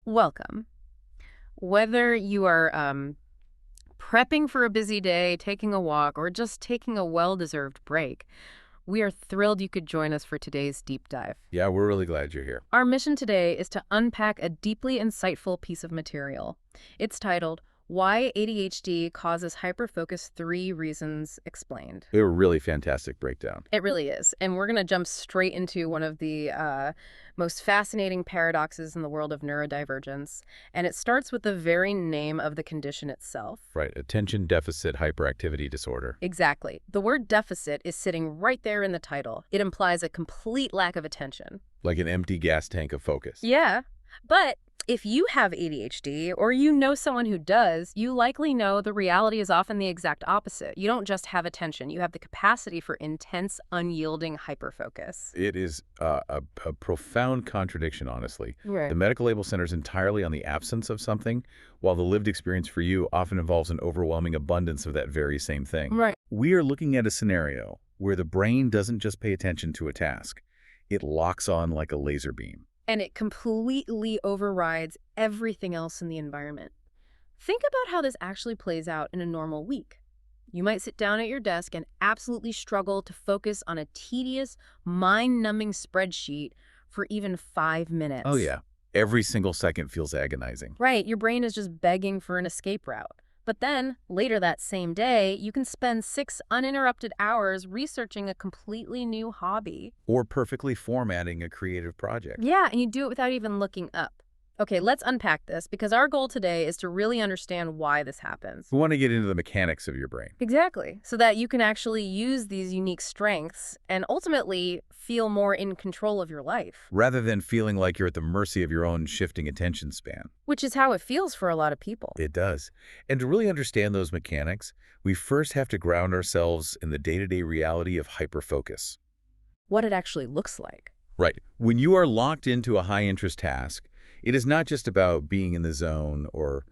Welcome. Whether you are prepping for a busy day, taking a walk, or just taking a well-deserved break, we are thrilled you could join us for today's deep dive. Yeah, we're really glad you're here. Our mission today is to unpack a deeply insightful piece of material. It's titled, Why ADHD Causes Hyperfocus 3 Reasons Explained. A really fantastic breakdown. It really is. And we're going to jump straight into one of the most fascinating paradoxes in the world of neurodivergence. And it starts with the very name of the condition itself. Right, attention deficit hyperactivity disorder. Exactly. The word deficit is sitting right there in the title. It implies a complete lack of attention. Like an empty gas tank of focus. Yeah. But if you have ADHD or you know someone who does, you likely know the reality is often the exact opposite. You don't just have attention. You have the capacity for intense, unyielding hyperfocus. It is a profound contradiction, honestly. Right. The medical label centers entirely on the absence of something, while the lived experience for you often involves an overwhelming abundance of that very same thing. Right. We are looking at a scenario where the brain doesn't just pay attention to a task. It locks on like a laser beam. And it completely overrides everything else in the environment. Think about how this actually plays out in a normal week. You might sit down at your desk and absolutely struggle to focus on a tedious, mind-numbing spreadsheet for even 5 minutes. Oh, yeah. Every single second feels agonizing. Right, your brain is just begging for an escape route. But then, later that same day, you can spend 6 uninterrupted hours researching a completely new hobby. Or perfectly formatting a creative project. Yeah, and you do it without even looking up. Okay, let's unpack this, because our goal today is to really understand why this happens. We want to get into the mechanics of your brain. Exactly, so that you can actually use these unique strengths and ultimately feel more in control of your life. Rather than feeling like you're at the mercy of your own shifting attention span. Which is how it feels for a lot of people. It does. And to really understand those mechanics, we first have to ground ourselves in the day-to-day reality of hyperfocus. What it actually looks like. Right. When you are locked into a high-interest task, it is not just about being in the zone or,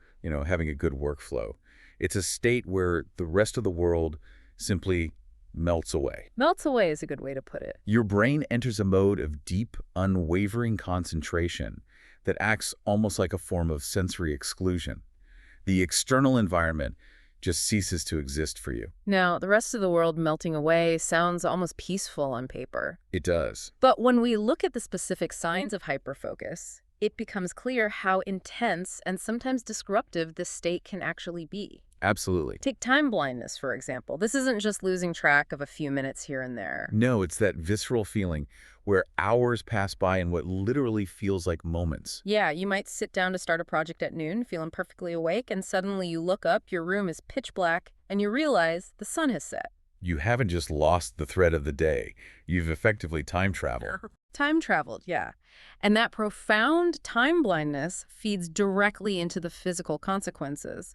having a good workflow. It's a state where the rest of the world simply melts away. Melts away is a good way to put it. Your brain enters a mode of deep, unwavering concentration that acts almost like a form of sensory exclusion. The external environment just ceases to exist for you. Now, the rest of the world melting away sounds almost peaceful on paper. It does. But when we look at the specific signs of hyperfocus, it becomes clear how intense and sometimes disruptive this state can actually be. Absolutely. Take time blindness, for example. This isn't just losing track of a few minutes here and there. No, it's that visceral feeling where hours pass by in what literally feels like moments. Yeah, you might sit down to start a project at noon, feeling perfectly awake, and suddenly you look up, your room is pitch black, and you realize the sun has set. You haven't just lost the thread of the day. You've effectively time traveled. Time traveled, yeah. And that profound time blindness feeds directly into the physical consequences.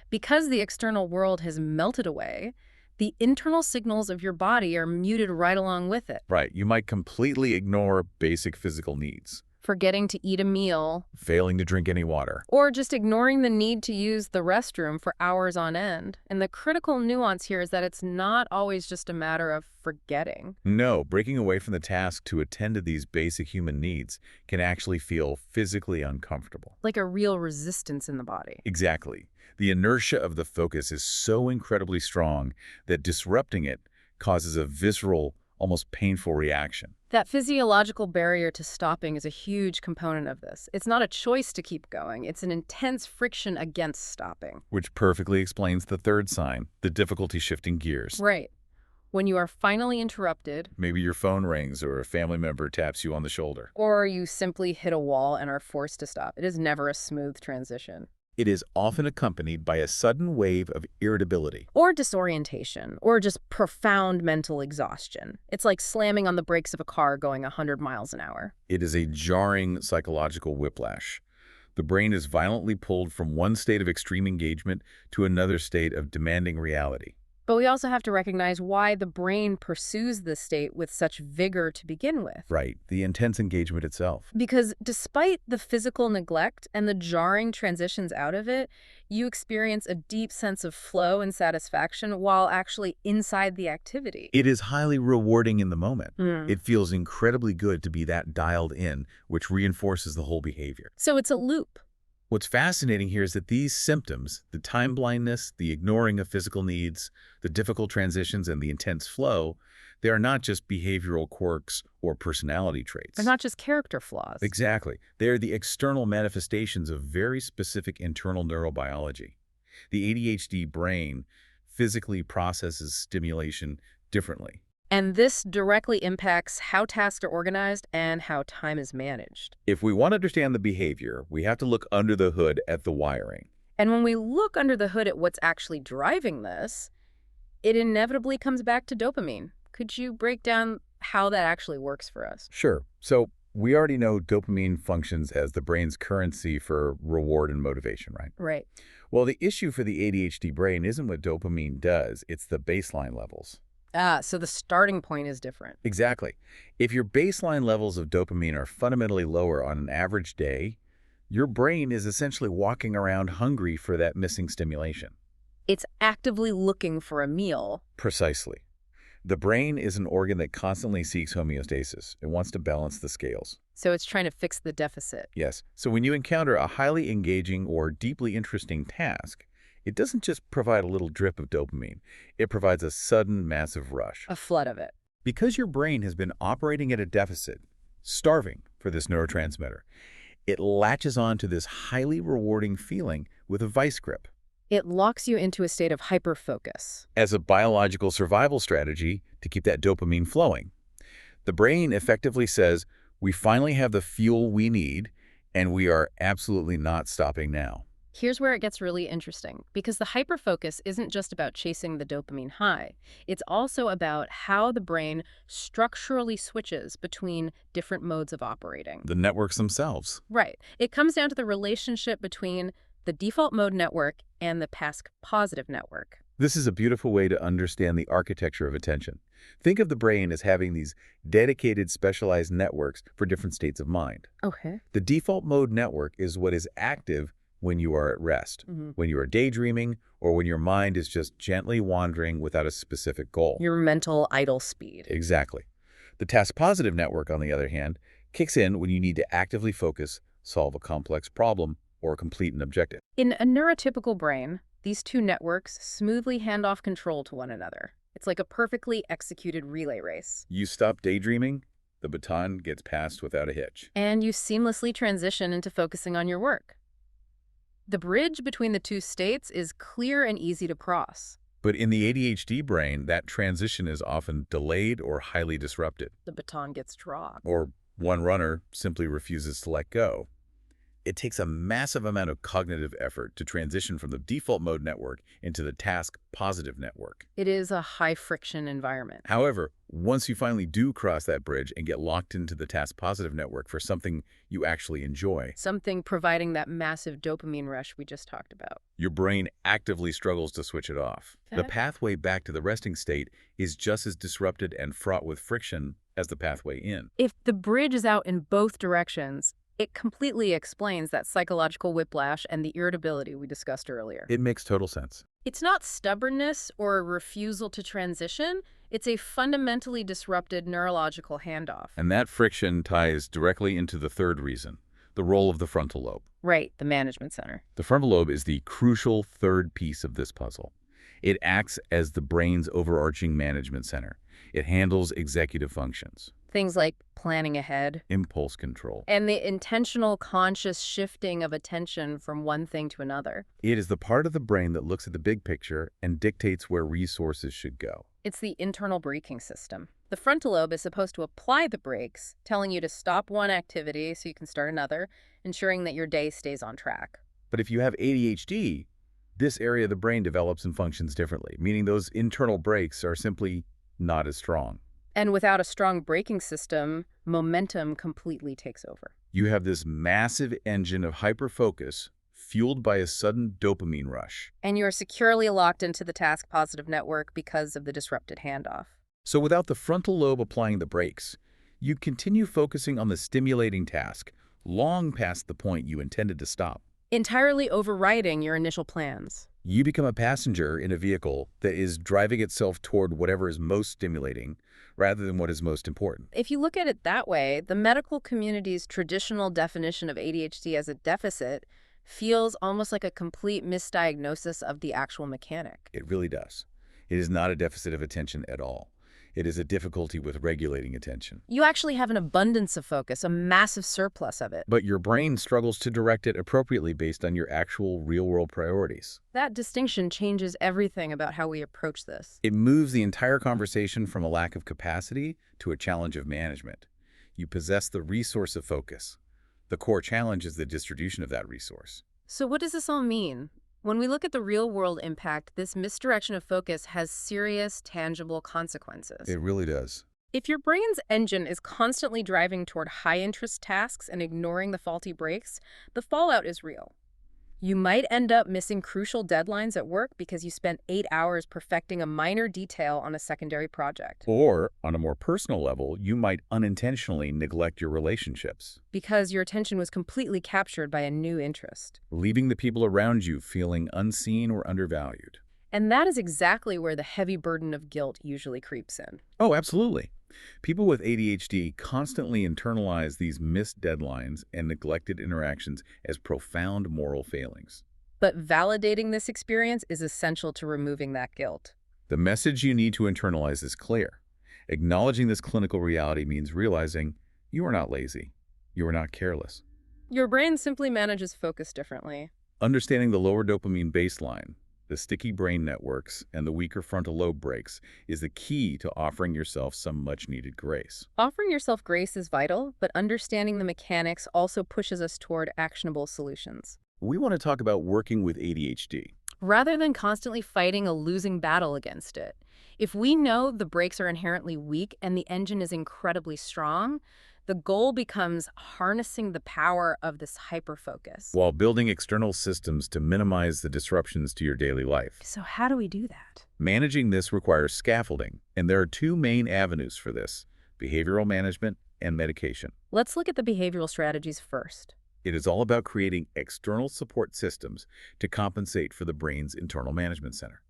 Because the external world has melted away, the internal signals of your body are muted right along with it. Right. You might completely ignore basic physical needs. Forgetting to eat a meal. Failing to drink any water. Or just ignoring the need to use the restroom for hours on end. And the critical nuance here is that it's not always just a matter of forgetting. No, breaking away from the task to attend to these basic human needs can actually feel physically uncomfortable. Like a real resistance in the body. Exactly. The inertia of the focus is so incredibly strong that disrupting it causes a visceral, almost painful reaction. That physiological barrier to stopping is a huge component of this. It's not a choice to keep going. It's an intense friction against stopping. Which perfectly explains the third sign, the difficulty shifting gears. Right. When you are finally interrupted, Maybe your phone rings or a family member taps you on the shoulder. or you simply hit a wall and are forced to stop, it is never a smooth transition. It is often accompanied by a sudden wave of irritability. Or disorientation, or just profound mental exhaustion. It's like slamming on the brakes of a car going 100 miles an hour. It is a jarring psychological whiplash. The brain is violently pulled from one state of extreme engagement to another state of demanding reality. But we also have to recognize why the brain pursues this state with such vigor to begin with. Right, the intense engagement itself. Because despite the physical neglect and the jarring transitions out of it, you experience a deep sense of flow and satisfaction while actually inside the activity. It is highly rewarding in the moment. Mm. It feels incredibly good to be that dialed in, which reinforces the whole behavior. So it's a loop. What's fascinating here is that these symptoms, the time blindness, the ignoring of physical needs, the difficult transitions, and the intense flow, they are not just behavioral quirks or personality They're traits. not just character flaws. Exactly. They are the external manifestations of very specific internal neurobiology. The ADHD brain physically processes stimulation differently. And this directly impacts how tasks are organized and how time is managed. If we want to understand the behavior, we have to look under the hood at the wiring. And when we look under the hood at what's actually driving this, it inevitably comes back to dopamine. Could you break down how that actually works for us? Sure. So we already know dopamine functions as the brain's currency for reward and motivation, right? Right. Well, the issue for the ADHD brain isn't what dopamine does, it's the baseline levels. Ah, so the starting point is different. Exactly. If your baseline levels of dopamine are fundamentally lower on an average day, your brain is essentially walking around hungry for that missing stimulation. It's actively looking for a meal. Precisely. The brain is an organ that constantly seeks homeostasis. It wants to balance the scales. So it's trying to fix the deficit. Yes. So when you encounter a highly engaging or deeply interesting task, it doesn't just provide a little drip of dopamine. It provides a sudden, massive rush. A flood of it. Because your brain has been operating at a deficit, starving for this neurotransmitter, it latches on to this highly rewarding feeling with a vice grip. It locks you into a state of hyperfocus. As a biological survival strategy to keep that dopamine flowing. The brain effectively says, we finally have the fuel we need, and we are absolutely not stopping now. Here's where it gets really interesting, because the hyperfocus isn't just about chasing the dopamine high. It's also about how the brain structurally switches between different modes of operating. The networks themselves. Right. It comes down to the relationship between the default mode network and the task positive network. This is a beautiful way to understand the architecture of attention. Think of the brain as having these dedicated specialized networks for different states of mind. Okay. The default mode network is what is active when you are at rest, when you are daydreaming, or when your mind is just gently wandering without a specific goal. Your mental idle speed. Exactly. The task-positive network, on the other hand, kicks in when you need to actively focus, solve a complex problem, or complete an objective. In a neurotypical brain, these two networks smoothly hand off control to one another. It's like a perfectly executed relay race. You stop daydreaming, the baton gets passed without a hitch. And you seamlessly transition into focusing on your work. The bridge between the two states is clear and easy to cross. But in the ADHD brain, that transition is often delayed or highly disrupted. The baton gets dropped. Or one runner simply refuses to let go. It takes a massive amount of cognitive effort to transition from the default mode network into the task-positive network. It is a high-friction environment. However, once you finally do cross that bridge and get locked into the task-positive network for something you actually enjoy, Something providing that massive dopamine rush we just talked about. your brain actively struggles to switch it off. The pathway back to the resting state is just as disrupted and fraught with friction as the pathway in. If the bridge is out in both directions, it completely explains that psychological whiplash and the irritability we discussed earlier. It makes total sense. It's not stubbornness or a refusal to transition. It's a fundamentally disrupted neurological handoff. And that friction ties directly into the third reason, the role of the frontal lobe. Right, the management center. The frontal lobe is the crucial third piece of this puzzle. It acts as the brain's overarching management center. It handles executive functions, Things like planning ahead impulse control. and the intentional conscious shifting of attention from one thing to another. It is the part of the brain that looks at the big picture and dictates where resources should go. It's the internal braking system. The frontal lobe is supposed to apply the brakes, telling you to stop one activity so you can start another, ensuring that your day stays on track. But if you have ADHD, this area of the brain develops and functions differently, meaning those internal brakes are simply not as strong. And without a strong braking system, momentum completely takes over. You have this massive engine of hyperfocus fueled by a sudden dopamine rush. And you're securely locked into the task-positive network because of the disrupted handoff. So without the frontal lobe applying the brakes, you continue focusing on the stimulating task long past the point you intended to stop. Entirely overriding your initial plans. You become a passenger in a vehicle that is driving itself toward whatever is most stimulating rather than what is most important. If you look at it that way, the medical community's traditional definition of ADHD as a deficit Feels almost like a complete misdiagnosis of the actual mechanic. It really does. It is not a deficit of attention at all. It is a difficulty with regulating attention. You actually have an abundance of focus, a massive surplus of it. But your brain struggles to direct it appropriately based on your actual real-world priorities. That distinction changes everything about how we approach this. It moves the entire conversation from a lack of capacity to a challenge of management. You possess the resource of focus. The core challenge is the distribution of that resource. So what does this all mean? When we look at the real-world impact, this misdirection of focus has serious, tangible consequences. It really does. If your brain's engine is constantly driving toward high-interest tasks and ignoring the faulty brakes, the fallout is real. You might end up missing crucial deadlines at work because you spent 8 hours perfecting a minor detail on a secondary project. Or, on a more personal level, you might unintentionally neglect your relationships, Because your attention was completely captured by a new interest. leaving the people around you feeling unseen or undervalued. And that is exactly where the heavy burden of guilt usually creeps in. Oh, absolutely. People with ADHD constantly internalize these missed deadlines and neglected interactions as profound moral failings. But validating this experience is essential to removing that guilt. The message you need to internalize is clear. Acknowledging this clinical reality means realizing you are not lazy. You are not careless. Your brain simply manages focus differently. Understanding the lower dopamine baseline, the sticky brain networks, and the weaker frontal lobe breaks is the key to offering yourself some much-needed grace. Offering yourself grace is vital, but understanding the mechanics also pushes us toward actionable solutions. We want to talk about working with ADHD. Rather than constantly fighting a losing battle against it, if we know the brakes are inherently weak and the engine is incredibly strong, the goal becomes harnessing the power of this hyperfocus. While building external systems to minimize the disruptions to your daily life. So how do we do that? Managing this requires scaffolding, and there are two main avenues for this: behavioral management and medication. Let's look at the behavioral strategies first. It is all about creating external support systems to compensate for the brain's internal management center.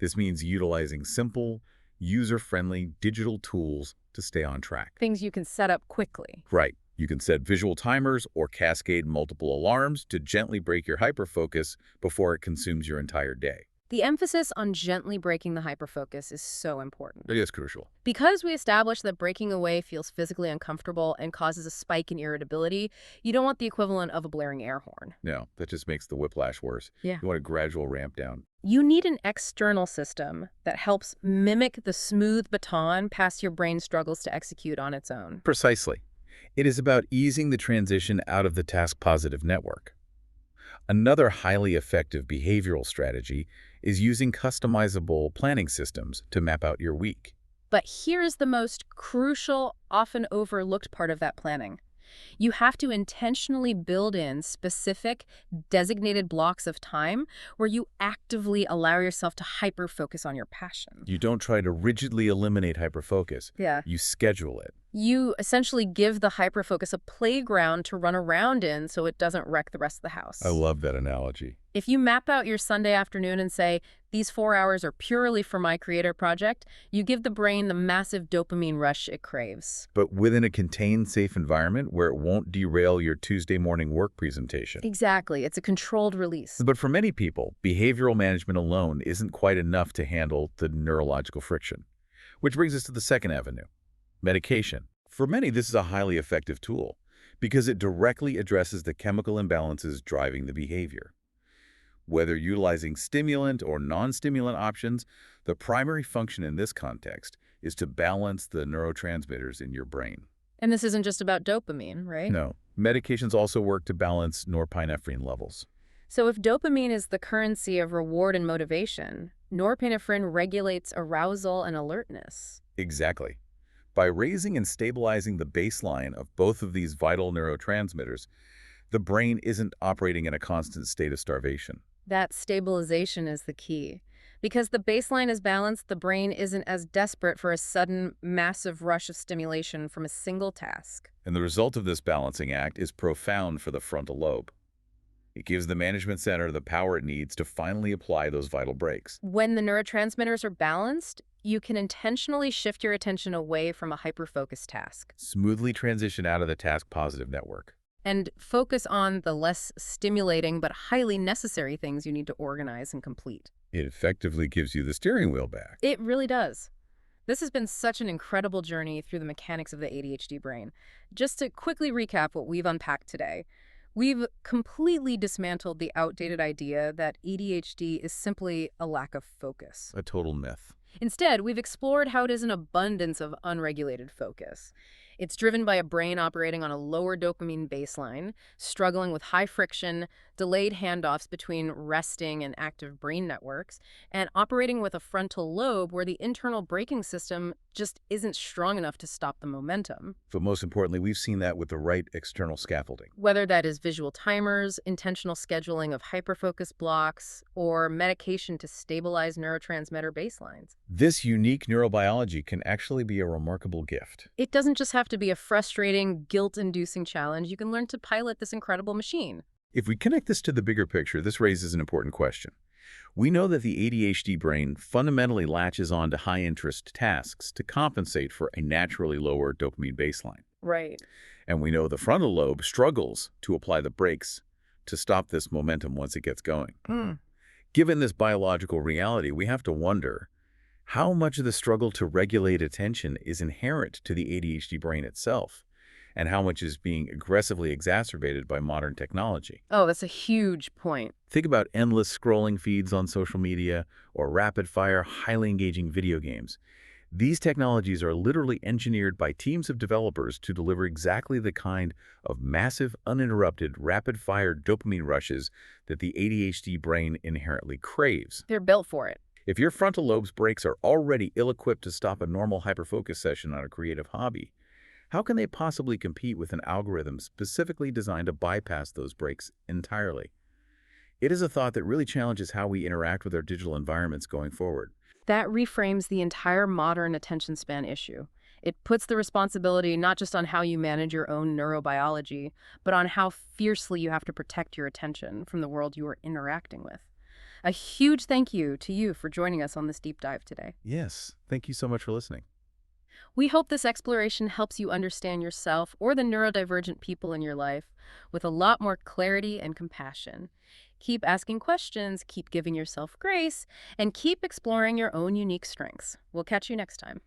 This means utilizing simple, user-friendly digital tools to stay on track. Things you can set up quickly. Right. You can set visual timers or cascade multiple alarms to gently break your hyperfocus before it consumes your entire day. The emphasis on gently breaking the hyperfocus is so important. It is crucial. Because we established that breaking away feels physically uncomfortable and causes a spike in irritability, you don't want the equivalent of a blaring air horn. No, that just makes the whiplash worse. Yeah. You want a gradual ramp down. You need an external system that helps mimic the smooth baton past your brain struggles to execute on its own. Precisely. It is about easing the transition out of the task-positive network. Another highly effective behavioral strategy is using customizable planning systems to map out your week. But here's the most crucial, often overlooked part of that planning. You have to intentionally build in specific, designated blocks of time where you actively allow yourself to hyper-focus on your passion. You don't try to rigidly eliminate hyperfocus. Yeah. You schedule it. You essentially give the hyperfocus a playground to run around in so it doesn't wreck the rest of the house. I love that analogy. If you map out your Sunday afternoon and say, these 4 hours are purely for my creator project, you give the brain the massive dopamine rush it craves. But within a contained, safe environment where it won't derail your Tuesday morning work presentation. Exactly. It's a controlled release. But for many people, behavioral management alone isn't quite enough to handle the neurological friction. Which brings us to the second avenue, medication. For many, this is a highly effective tool because it directly addresses the chemical imbalances driving the behavior. Whether utilizing stimulant or non-stimulant options, the primary function in this context is to balance the neurotransmitters in your brain. And this isn't just about dopamine, right? No, medications also work to balance norepinephrine levels. So if dopamine is the currency of reward and motivation, norepinephrine regulates arousal and alertness. Exactly. By raising and stabilizing the baseline of both of these vital neurotransmitters, the brain isn't operating in a constant state of starvation. That stabilization is the key. Because the baseline is balanced, the brain isn't as desperate for a sudden, massive rush of stimulation from a single task. And the result of this balancing act is profound for the frontal lobe. It gives the management center the power it needs to finally apply those vital brakes. When the neurotransmitters are balanced, you can intentionally shift your attention away from a hyper-focused task. Smoothly transition out of the task-positive network. and focus on the less stimulating but highly necessary things you need to organize and complete. It effectively gives you the steering wheel back. It really does. This has been such an incredible journey through the mechanics of the ADHD brain. Just to quickly recap what we've unpacked today, we've completely dismantled the outdated idea that ADHD is simply a lack of focus. A total myth. Instead, we've explored how it is an abundance of unregulated focus. It's driven by a brain operating on a lower dopamine baseline, struggling with high friction, delayed handoffs between resting and active brain networks, and operating with a frontal lobe where the internal braking system just isn't strong enough to stop the momentum. But most importantly, we've seen that with the right external scaffolding. Whether that is visual timers, intentional scheduling of hyperfocus blocks, or medication to stabilize neurotransmitter baselines. This unique neurobiology can actually be a remarkable gift. It doesn't just have to be a frustrating, guilt-inducing challenge. You can learn to pilot this incredible machine. If we connect this to the bigger picture, this raises an important question. We know that the ADHD brain fundamentally latches on to high-interest tasks to compensate for a naturally lower dopamine baseline. Right. And we know the frontal lobe struggles to apply the brakes to stop this momentum once it gets going. Given this biological reality, we have to wonder how much of the struggle to regulate attention is inherent to the ADHD brain itself, and how much is being aggressively exacerbated by modern technology. Oh, that's a huge point. Think about endless scrolling feeds on social media or rapid-fire, highly engaging video games. These technologies are literally engineered by teams of developers to deliver exactly the kind of massive, uninterrupted, rapid-fire dopamine rushes that the ADHD brain inherently craves. They're built for it. If your frontal lobe's brakes are already ill-equipped to stop a normal hyperfocus session on a creative hobby, how can they possibly compete with an algorithm specifically designed to bypass those brakes entirely? It is a thought that really challenges how we interact with our digital environments going forward. That reframes the entire modern attention span issue. It puts the responsibility not just on how you manage your own neurobiology, but on how fiercely you have to protect your attention from the world you are interacting with. A huge thank you to you for joining us on this deep dive today. Yes, thank you so much for listening. We hope this exploration helps you understand yourself or the neurodivergent people in your life with a lot more clarity and compassion. Keep asking questions, keep giving yourself grace, and keep exploring your own unique strengths. We'll catch you next time.